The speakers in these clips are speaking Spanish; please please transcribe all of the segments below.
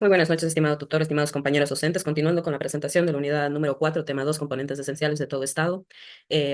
Muy buenas noches, estimado tutor, estimados compañeros docentes. Continuando con la presentación de la unidad número 4, tema 2, componentes esenciales de todo Estado.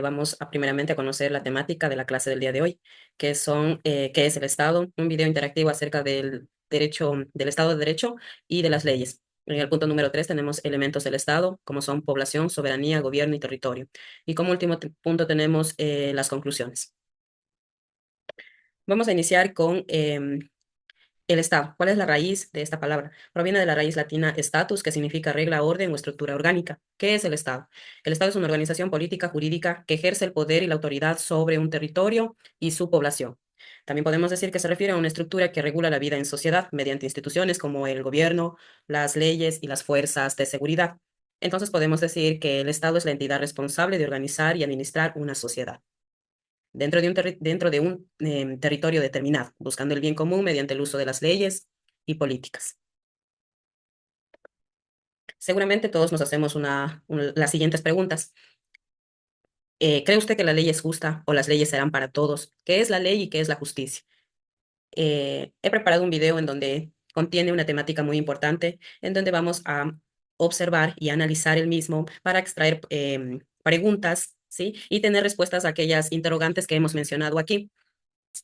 Vamos a primeramente a conocer la temática de la clase del día de hoy, que son qué es el Estado, un video interactivo acerca del derecho, del Estado de Derecho y de las leyes. En el punto número 3 tenemos elementos del Estado, como son población, soberanía, gobierno y territorio. Y como último punto tenemos las conclusiones. Vamos a iniciar con el Estado. ¿Cuál es la raíz de esta palabra? Proviene de la raíz latina status, que significa regla, orden o estructura orgánica. ¿Qué es el Estado? El Estado es una organización política jurídica que ejerce el poder y la autoridad sobre un territorio y su población. También podemos decir que se refiere a una estructura que regula la vida en sociedad mediante instituciones como el gobierno, las leyes y las fuerzas de seguridad. Entonces podemos decir que el Estado es la entidad responsable de organizar y administrar una sociedad dentro de un territorio determinado, buscando el bien común mediante el uso de las leyes y políticas. Seguramente todos nos hacemos las siguientes preguntas. ¿Cree usted que la ley es justa o las leyes serán para todos? ¿Qué es la ley y qué es la justicia? He preparado un video en donde contiene una temática muy importante, en donde vamos a observar y analizar el mismo para extraer preguntas, ¿sí? Y tener respuestas a aquellas interrogantes que hemos mencionado aquí.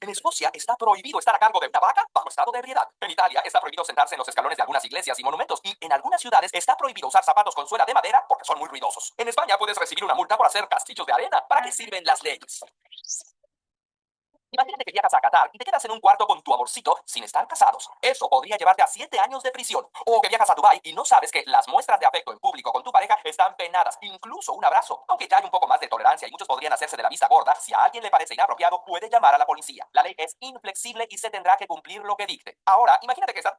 En Escocia está prohibido estar a cargo de una vaca bajo estado de ebriedad. En Italia está prohibido sentarse en los escalones de algunas iglesias y monumentos. Y en algunas ciudades está prohibido usar zapatos con suela de madera porque son muy ruidosos. En España puedes recibir una multa por hacer castillos de arena. ¿Para qué sirven las leyes? Imagínate que viajas a Qatar y te quedas en un cuarto con tu amorcito sin estar casados. Eso podría llevarte a 7 años de prisión. O que viajas a Dubái y no sabes que las muestras de afecto en público con tu pareja están penadas. Incluso un abrazo. Aunque ya hay un poco más de tolerancia y muchos podrían hacerse de la vista gorda, si a alguien le parece inapropiado, puede llamar a la policía. La ley es inflexible y se tendrá que cumplir lo que dicte. Ahora, imagínate que estás...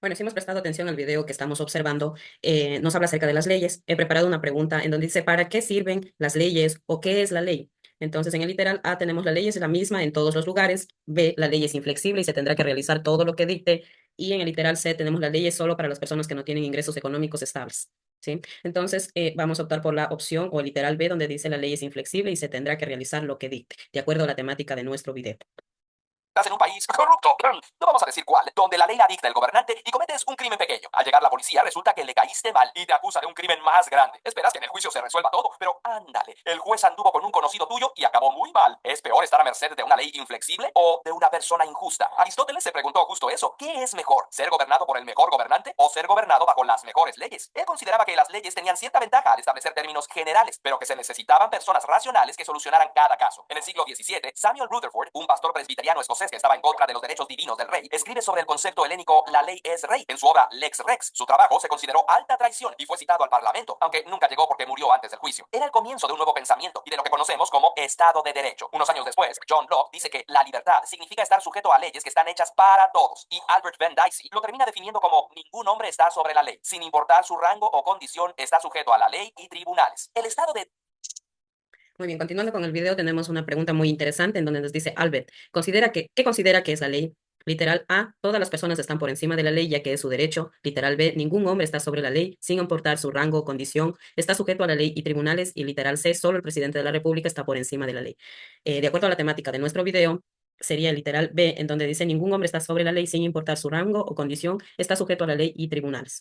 Bueno, si hemos prestado atención al video que estamos observando, nos habla acerca de las leyes. He preparado una pregunta en donde dice, ¿para qué sirven las leyes o qué es la ley? Entonces, en el literal A tenemos la ley es la misma en todos los lugares, B, la ley es inflexible y se tendrá que realizar todo lo que dicte, y en el literal C tenemos la ley es solo para las personas que no tienen ingresos económicos estables. ¿Sí? Entonces, vamos a optar por la opción o el literal B, donde dice la ley es inflexible y se tendrá que realizar lo que dicte, de acuerdo a la temática de nuestro video. Estás en un país corrupto, no vamos a decir cuál, donde la ley la dicta el gobernante y cometes un crimen pequeño. Al llegar la policía resulta que le caíste mal y te acusa de un crimen más grande. Esperas que en el juicio se resuelva todo, pero ándale, el juez anduvo con un conocido tuyo y acabó muy mal. ¿Es peor estar a merced de una ley inflexible o de una persona injusta? Aristóteles se preguntó justo eso. ¿Qué es mejor? ¿Ser gobernado por el mejor gobernante o ser gobernado bajo las mejores leyes? Él consideraba que las leyes tenían cierta ventaja al establecer términos generales, pero que se necesitaban personas racionales que solucionaran cada caso. En el siglo XVII, Samuel Rutherford, un pastor presbiteriano escocés que estaba en contra de los derechos divinos del rey, escribe sobre el concepto helénico la ley es rey en su obra Lex Rex. Su trabajo se consideró alta traición y fue citado al parlamento, aunque nunca llegó porque murió antes del juicio. Era el comienzo de un nuevo pensamiento y de lo que conocemos como Estado de Derecho. Unos años después, John Locke dice que la libertad significa estar sujeto a leyes que están hechas para todos, y Albert Van Dicey lo termina definiendo como ningún hombre está sobre la ley, sin importar su rango o condición, está sujeto a la ley y tribunales. El Estado de... Muy bien, continuando con el video, tenemos una pregunta muy interesante en donde nos dice Albert, ¿qué considera que es la ley? Literal A, todas las personas están por encima de la ley ya que es su derecho. Literal B, ningún hombre está sobre la ley, sin importar su rango o condición, está sujeto a la ley y tribunales. Y literal C, solo el presidente de la República está por encima de la ley. De acuerdo a la temática de nuestro video, sería el literal B, en donde dice ningún hombre está sobre la ley, sin importar su rango o condición, está sujeto a la ley y tribunales.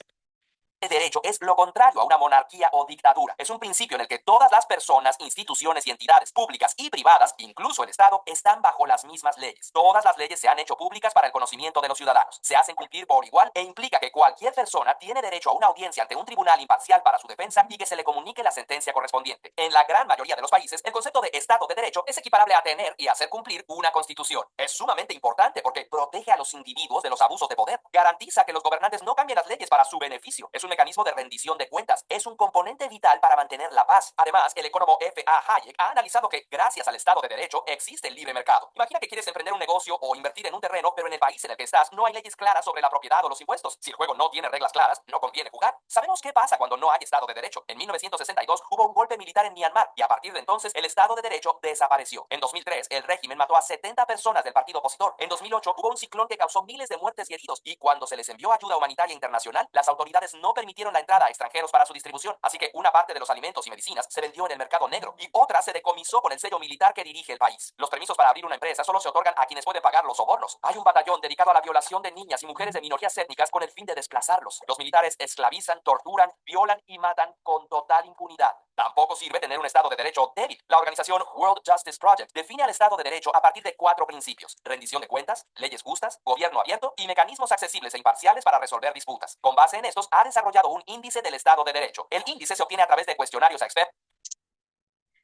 Derecho es lo contrario a una monarquía o dictadura. Es un principio en el que todas las personas, instituciones y entidades públicas y privadas, incluso el Estado, están bajo las mismas leyes. Todas las leyes se han hecho públicas para el conocimiento de los ciudadanos. Se hacen cumplir por igual e implica que cualquier persona tiene derecho a una audiencia ante un tribunal imparcial para su defensa y que se le comunique la sentencia correspondiente. En la gran mayoría de los países, el concepto de Estado de Derecho es equiparable a tener y hacer cumplir una constitución. Es sumamente importante porque protege a los individuos de los abusos de poder, garantiza que los gobernantes no cambien las leyes para su beneficio. Es un mecanismo de rendición de cuentas. Es un componente vital para mantener la paz. Además, el economo F.A. Hayek ha analizado que, gracias al Estado de Derecho, existe el libre mercado. Imagina que quieres emprender un negocio o invertir en un terreno, pero en el país en el que estás no hay leyes claras sobre la propiedad o los impuestos. Si el juego no tiene reglas claras, no conviene jugar. Sabemos qué pasa cuando no hay Estado de Derecho. En 1962 hubo un golpe militar en Myanmar y a partir de entonces el Estado de Derecho desapareció. En 2003, el régimen mató a 70 personas del partido opositor. En 2008 hubo un ciclón que causó miles de muertes y heridos. Y cuando se les envió ayuda humanitaria internacional, las autoridades no permitieron permitieron la entrada a extranjeros para su distribución, así que una parte de los alimentos y medicinas se vendió en el mercado negro y otra se decomisó con el sello militar que dirige el país. Los permisos para abrir una empresa solo se otorgan a quienes pueden pagar los sobornos. Hay un batallón dedicado a la violación de niñas y mujeres de minorías étnicas con el fin de desplazarlos. Los militares esclavizan, torturan, violan y matan con total impunidad. Tampoco sirve tener un Estado de Derecho débil. La organización World Justice Project define al Estado de Derecho a partir de 4 principios: rendición de cuentas, leyes justas, gobierno abierto y mecanismos accesibles e imparciales para resolver disputas. Con base en estos, ha desarrollado un índice del Estado de Derecho. El índice se obtiene a través de cuestionarios a expertos.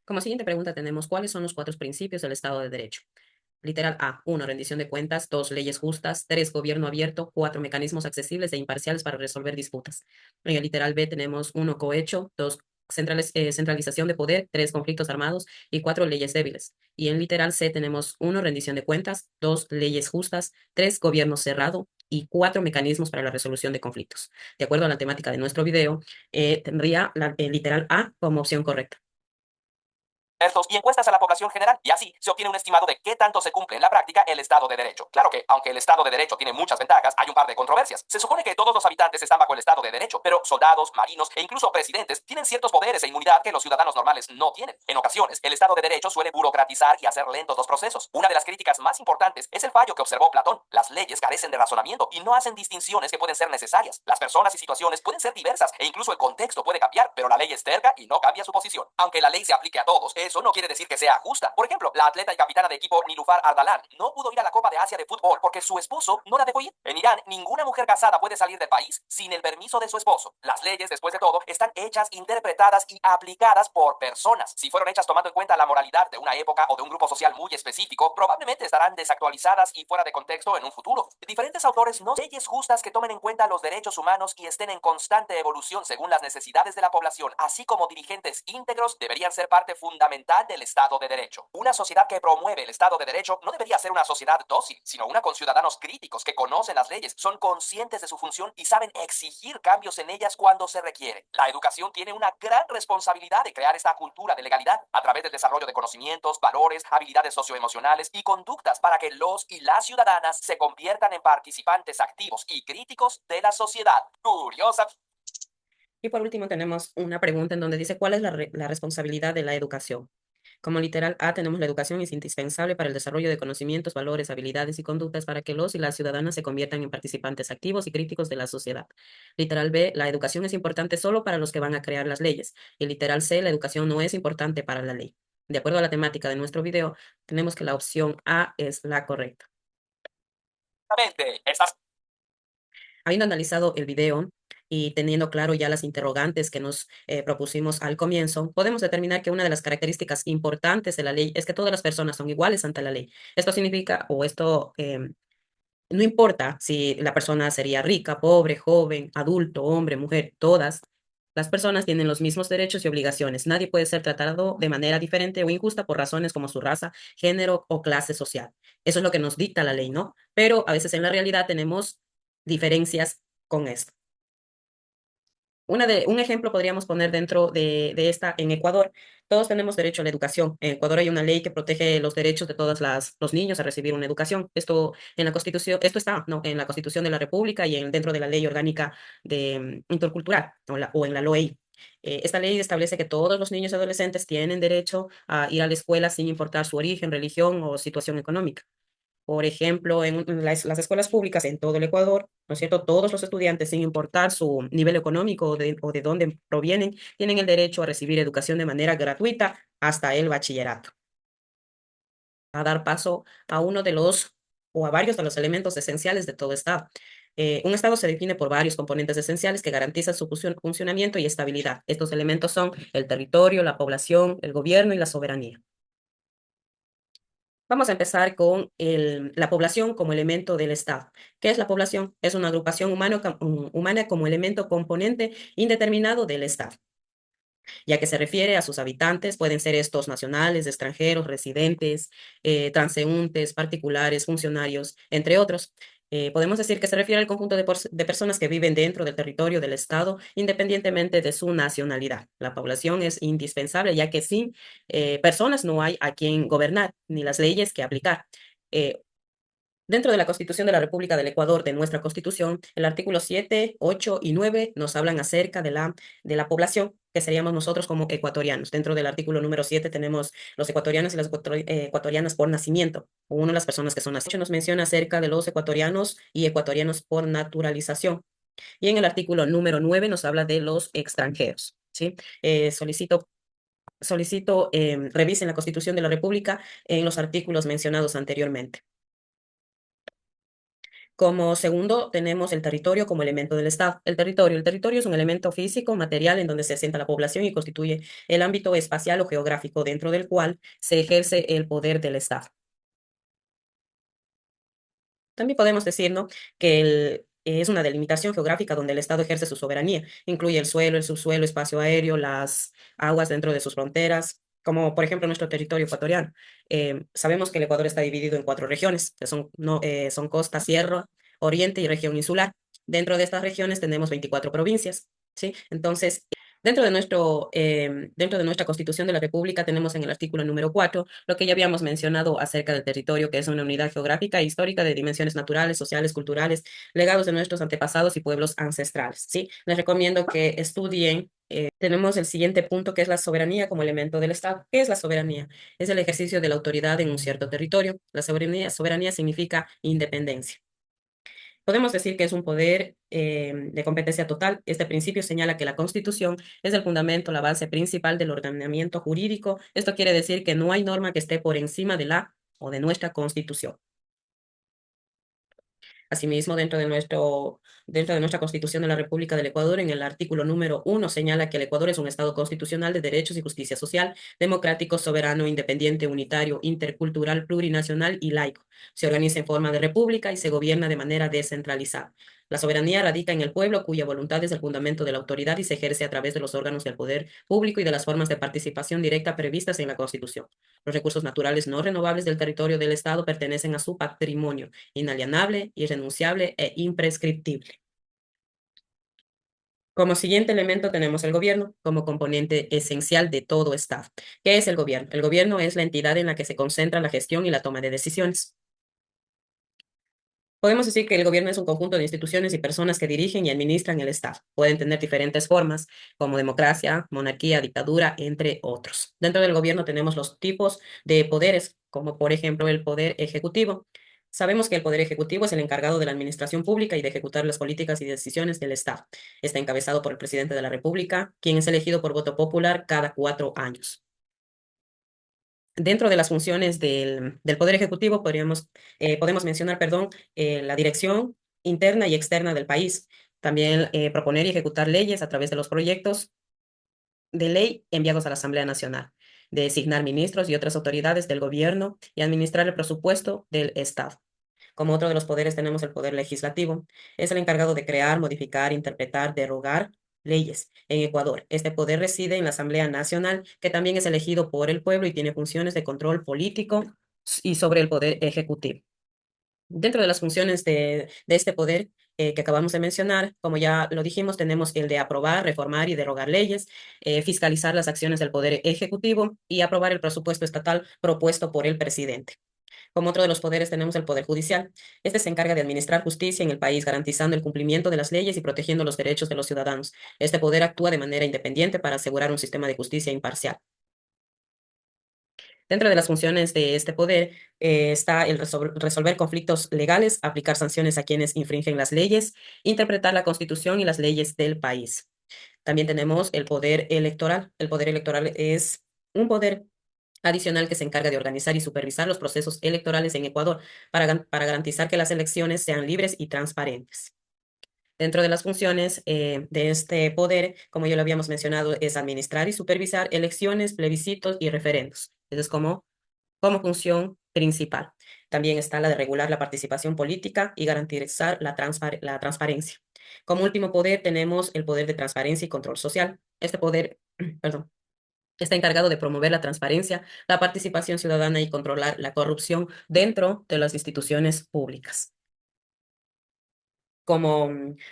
Como siguiente pregunta tenemos, ¿cuáles son los 4 principios del Estado de Derecho? Literal A, 1, rendición de cuentas; 2, leyes justas; 3, gobierno abierto; 4, mecanismos accesibles e imparciales para resolver disputas. En el literal B tenemos 1, cohecho; 2, centralización de poder; 3, conflictos armados; y 4, leyes débiles. Y en literal C tenemos 1, rendición de cuentas; 2, leyes justas; 3, gobierno cerrado; y 4, mecanismos para la resolución de conflictos. De acuerdo a la temática de nuestro video, tendría el literal A como opción correcta. Y encuestas a la población general, y así se obtiene un estimado de qué tanto se cumple en la práctica el Estado de Derecho. Claro que, aunque el Estado de Derecho tiene muchas ventajas, hay un par de controversias. Se supone que todos los habitantes están bajo el Estado de Derecho, pero soldados, marinos e incluso presidentes tienen ciertos poderes e inmunidad que los ciudadanos normales no tienen. En ocasiones, el Estado de Derecho suele burocratizar y hacer lentos los procesos. Una de las críticas más importantes es el fallo que observó Platón: las leyes carecen de razonamiento y no hacen distinciones que pueden ser necesarias. Las personas y situaciones pueden ser diversas e incluso el contexto puede cambiar, pero la ley es terca y no cambia su posición. Aunque la ley se aplique a todos, eso no quiere decir que sea justa. Por ejemplo, la atleta y capitana de equipo Nilufar Ardalan no pudo ir a la Copa de Asia de fútbol porque su esposo no la dejó ir. En Irán, ninguna mujer casada puede salir del país sin el permiso de su esposo. Las leyes, después de todo, están hechas, interpretadas y aplicadas por personas. Si fueron hechas tomando en cuenta la moralidad de una época o de un grupo social muy específico, probablemente estarán desactualizadas y fuera de contexto en un futuro. Diferentes autores no leyes justas que tomen en cuenta los derechos humanos y estén en constante evolución según las necesidades de la población, así como dirigentes íntegros, deberían ser parte fundamental del Estado de Derecho. Una sociedad que promueve el Estado de Derecho no debería ser una sociedad dócil, sino una con ciudadanos críticos que conocen las leyes, son conscientes de su función y saben exigir cambios en ellas cuando se requiere. La educación tiene una gran responsabilidad de crear esta cultura de legalidad a través del desarrollo de conocimientos, valores, habilidades socioemocionales y conductas para que los y las ciudadanas se conviertan en participantes activos y críticos de la sociedad. Curiosa. Y por último tenemos una pregunta en donde dice, ¿cuál es la responsabilidad de la educación? Como literal A tenemos: la educación es indispensable para el desarrollo de conocimientos, valores, habilidades y conductas para que los y las ciudadanas se conviertan en participantes activos y críticos de la sociedad. Literal B, la educación es importante solo para los que van a crear las leyes. Y literal C, la educación no es importante para la ley. De acuerdo a la temática de nuestro video, tenemos que la opción A es la correcta. Estas Habiendo analizado el video y teniendo claro ya las interrogantes que nos propusimos al comienzo, podemos determinar que una de las características importantes de la ley es que todas las personas son iguales ante la ley. Esto significa, o esto no importa si la persona sería rica, pobre, joven, adulto, hombre, mujer; todas las personas tienen los mismos derechos y obligaciones. Nadie puede ser tratado de manera diferente o injusta por razones como su raza, género o clase social. Eso es lo que nos dicta la ley, ¿no? Pero a veces en la realidad tenemos diferencias con esto. Un ejemplo podríamos poner dentro de esta: en Ecuador, todos tenemos derecho a la educación. En Ecuador hay una ley que protege los derechos de todos los niños a recibir una educación. Esto en la Constitución, esto está, no, en la Constitución de la República y dentro de la Ley Orgánica de Intercultural o en la LOEI. Esta ley establece que todos los niños y adolescentes tienen derecho a ir a la escuela sin importar su origen, religión o situación económica. Por ejemplo, en las escuelas públicas en todo el Ecuador, ¿no es cierto? Todos los estudiantes, sin importar su nivel económico o de dónde provienen, tienen el derecho a recibir educación de manera gratuita hasta el bachillerato. A dar paso a uno de los o a varios de los elementos esenciales de todo Estado. Un Estado se define por varios componentes esenciales que garantizan su funcionamiento y estabilidad. Estos elementos son el territorio, la población, el gobierno y la soberanía. Vamos a empezar con la población como elemento del Estado. ¿Qué es la población? Es una agrupación humana como elemento componente indeterminado del Estado, ya que se refiere a sus habitantes. Pueden ser estos nacionales, extranjeros, residentes, transeúntes, particulares, funcionarios, entre otros. Podemos decir que se refiere al conjunto de personas que viven dentro del territorio del Estado, independientemente de su nacionalidad. La población es indispensable, ya que sin personas no hay a quien gobernar, ni las leyes que aplicar. Eh, Dentro de la Constitución de la República del Ecuador, de nuestra Constitución, el artículo 7, 8 y 9 nos hablan acerca de la población, que seríamos nosotros como ecuatorianos. Dentro del artículo número 7 tenemos los ecuatorianos y las ecuatorianas por nacimiento, o uno de las personas que son nacidas. Nos menciona acerca de los ecuatorianos y ecuatorianos por naturalización. Y en el artículo número 9 nos habla de los extranjeros, ¿sí? Solicito revisen la Constitución de la República en los artículos mencionados anteriormente. Como segundo, tenemos el territorio como elemento del Estado. El territorio es un elemento físico, material, en donde se asienta la población y constituye el ámbito espacial o geográfico dentro del cual se ejerce el poder del Estado. También podemos decir, ¿no?, que es una delimitación geográfica donde el Estado ejerce su soberanía. Incluye el suelo, el subsuelo, espacio aéreo, las aguas dentro de sus fronteras, como por ejemplo nuestro territorio ecuatoriano. Sabemos que el Ecuador está dividido en 4 regiones, que son, no, son costa, sierra, oriente y región insular. Dentro de estas regiones tenemos 24 provincias, ¿sí? Entonces, dentro de nuestra Constitución de la República tenemos en el artículo número 4 lo que ya habíamos mencionado acerca del territorio, que es una unidad geográfica e histórica de dimensiones naturales, sociales, culturales, legados de nuestros antepasados y pueblos ancestrales, ¿sí? Les recomiendo que estudien. Tenemos el siguiente punto, que es la soberanía como elemento del Estado. ¿Qué es la soberanía? Es el ejercicio de la autoridad en un cierto territorio. La soberanía significa independencia. Podemos decir que es un poder de competencia total. Este principio señala que la Constitución es el fundamento, la base principal del ordenamiento jurídico. Esto quiere decir que no hay norma que esté por encima de la o de nuestra Constitución. Asimismo, dentro de nuestra Constitución de la República del Ecuador, en el artículo número 1 señala que el Ecuador es un Estado constitucional de derechos y justicia social, democrático, soberano, independiente, unitario, intercultural, plurinacional y laico. Se organiza en forma de república y se gobierna de manera descentralizada. La soberanía radica en el pueblo, cuya voluntad es el fundamento de la autoridad y se ejerce a través de los órganos del poder público y de las formas de participación directa previstas en la Constitución. Los recursos naturales no renovables del territorio del Estado pertenecen a su patrimonio inalienable, irrenunciable e imprescriptible. Como siguiente elemento tenemos el gobierno como componente esencial de todo Estado. ¿Qué es el gobierno? El gobierno es la entidad en la que se concentra la gestión y la toma de decisiones. Podemos decir que el gobierno es un conjunto de instituciones y personas que dirigen y administran el Estado. Pueden tener diferentes formas, como democracia, monarquía, dictadura, entre otros. Dentro del gobierno tenemos los tipos de poderes, como por ejemplo el poder ejecutivo. Sabemos que el poder ejecutivo es el encargado de la administración pública y de ejecutar las políticas y decisiones del Estado. Está encabezado por el presidente de la República, quien es elegido por voto popular cada 4 años. Dentro de las funciones del Poder Ejecutivo podemos mencionar, perdón, la dirección interna y externa del país. También proponer y ejecutar leyes a través de los proyectos de ley enviados a la Asamblea Nacional, de designar ministros y otras autoridades del gobierno y administrar el presupuesto del Estado. Como otro de los poderes tenemos el poder legislativo. Es el encargado de crear, modificar, interpretar, derogar leyes en Ecuador. Este poder reside en la Asamblea Nacional, que también es elegido por el pueblo y tiene funciones de control político y sobre el poder ejecutivo. Dentro de las funciones de este poder que acabamos de mencionar, como ya lo dijimos, tenemos el de aprobar, reformar y derogar leyes, fiscalizar las acciones del poder ejecutivo y aprobar el presupuesto estatal propuesto por el presidente. Como otro de los poderes tenemos el Poder Judicial. Este se encarga de administrar justicia en el país, garantizando el cumplimiento de las leyes y protegiendo los derechos de los ciudadanos. Este poder actúa de manera independiente para asegurar un sistema de justicia imparcial. Dentro de las funciones de este poder está el resolver conflictos legales, aplicar sanciones a quienes infringen las leyes, interpretar la Constitución y las leyes del país. También tenemos el poder electoral. El poder electoral es un poder adicional que se encarga de organizar y supervisar los procesos electorales en Ecuador para garantizar que las elecciones sean libres y transparentes. Dentro de las funciones de este poder, como ya lo habíamos mencionado, es administrar y supervisar elecciones, plebiscitos y referendos. Eso es como función principal. También está la de regular la participación política y garantizar la transparencia. Como último poder tenemos el poder de transparencia y control social. Este poder, perdón, está encargado de promover la transparencia, la participación ciudadana y controlar la corrupción dentro de las instituciones públicas. Como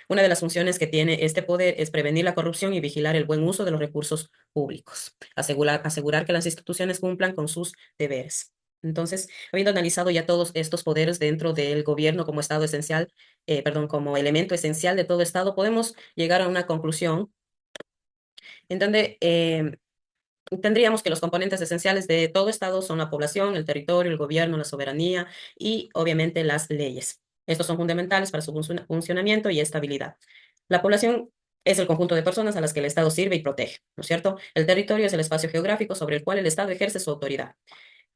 una de las funciones que tiene este poder es prevenir la corrupción y vigilar el buen uso de los recursos públicos, asegurar que las instituciones cumplan con sus deberes. Entonces, habiendo analizado ya todos estos poderes dentro del gobierno como Estado esencial, como elemento esencial de todo Estado, podemos llegar a una conclusión en donde tendríamos que los componentes esenciales de todo Estado son la población, el territorio, el gobierno, la soberanía y obviamente las leyes. Estos son fundamentales para su funcionamiento y estabilidad. La población es el conjunto de personas a las que el Estado sirve y protege, ¿no es cierto? El territorio es el espacio geográfico sobre el cual el Estado ejerce su autoridad.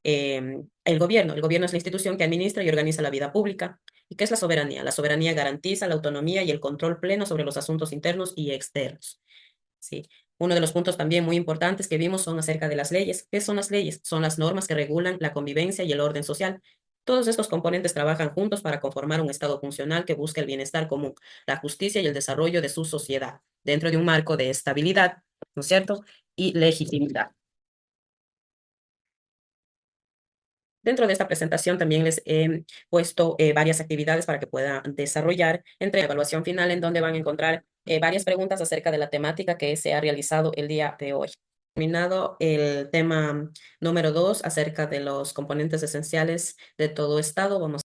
El gobierno es la institución que administra y organiza la vida pública. ¿Y qué es la soberanía? La soberanía garantiza la autonomía y el control pleno sobre los asuntos internos y externos. Sí. Uno de los puntos también muy importantes que vimos son acerca de las leyes. ¿Qué son las leyes? Son las normas que regulan la convivencia y el orden social. Todos estos componentes trabajan juntos para conformar un Estado funcional que busca el bienestar común, la justicia y el desarrollo de su sociedad, dentro de un marco de estabilidad, ¿no es cierto? Y legitimidad. Dentro de esta presentación también les he puesto varias actividades para que puedan desarrollar entre la evaluación final en donde van a encontrar varias preguntas acerca de la temática que se ha realizado el día de hoy. Terminado el tema número 2 acerca de los componentes esenciales de todo Estado, vamos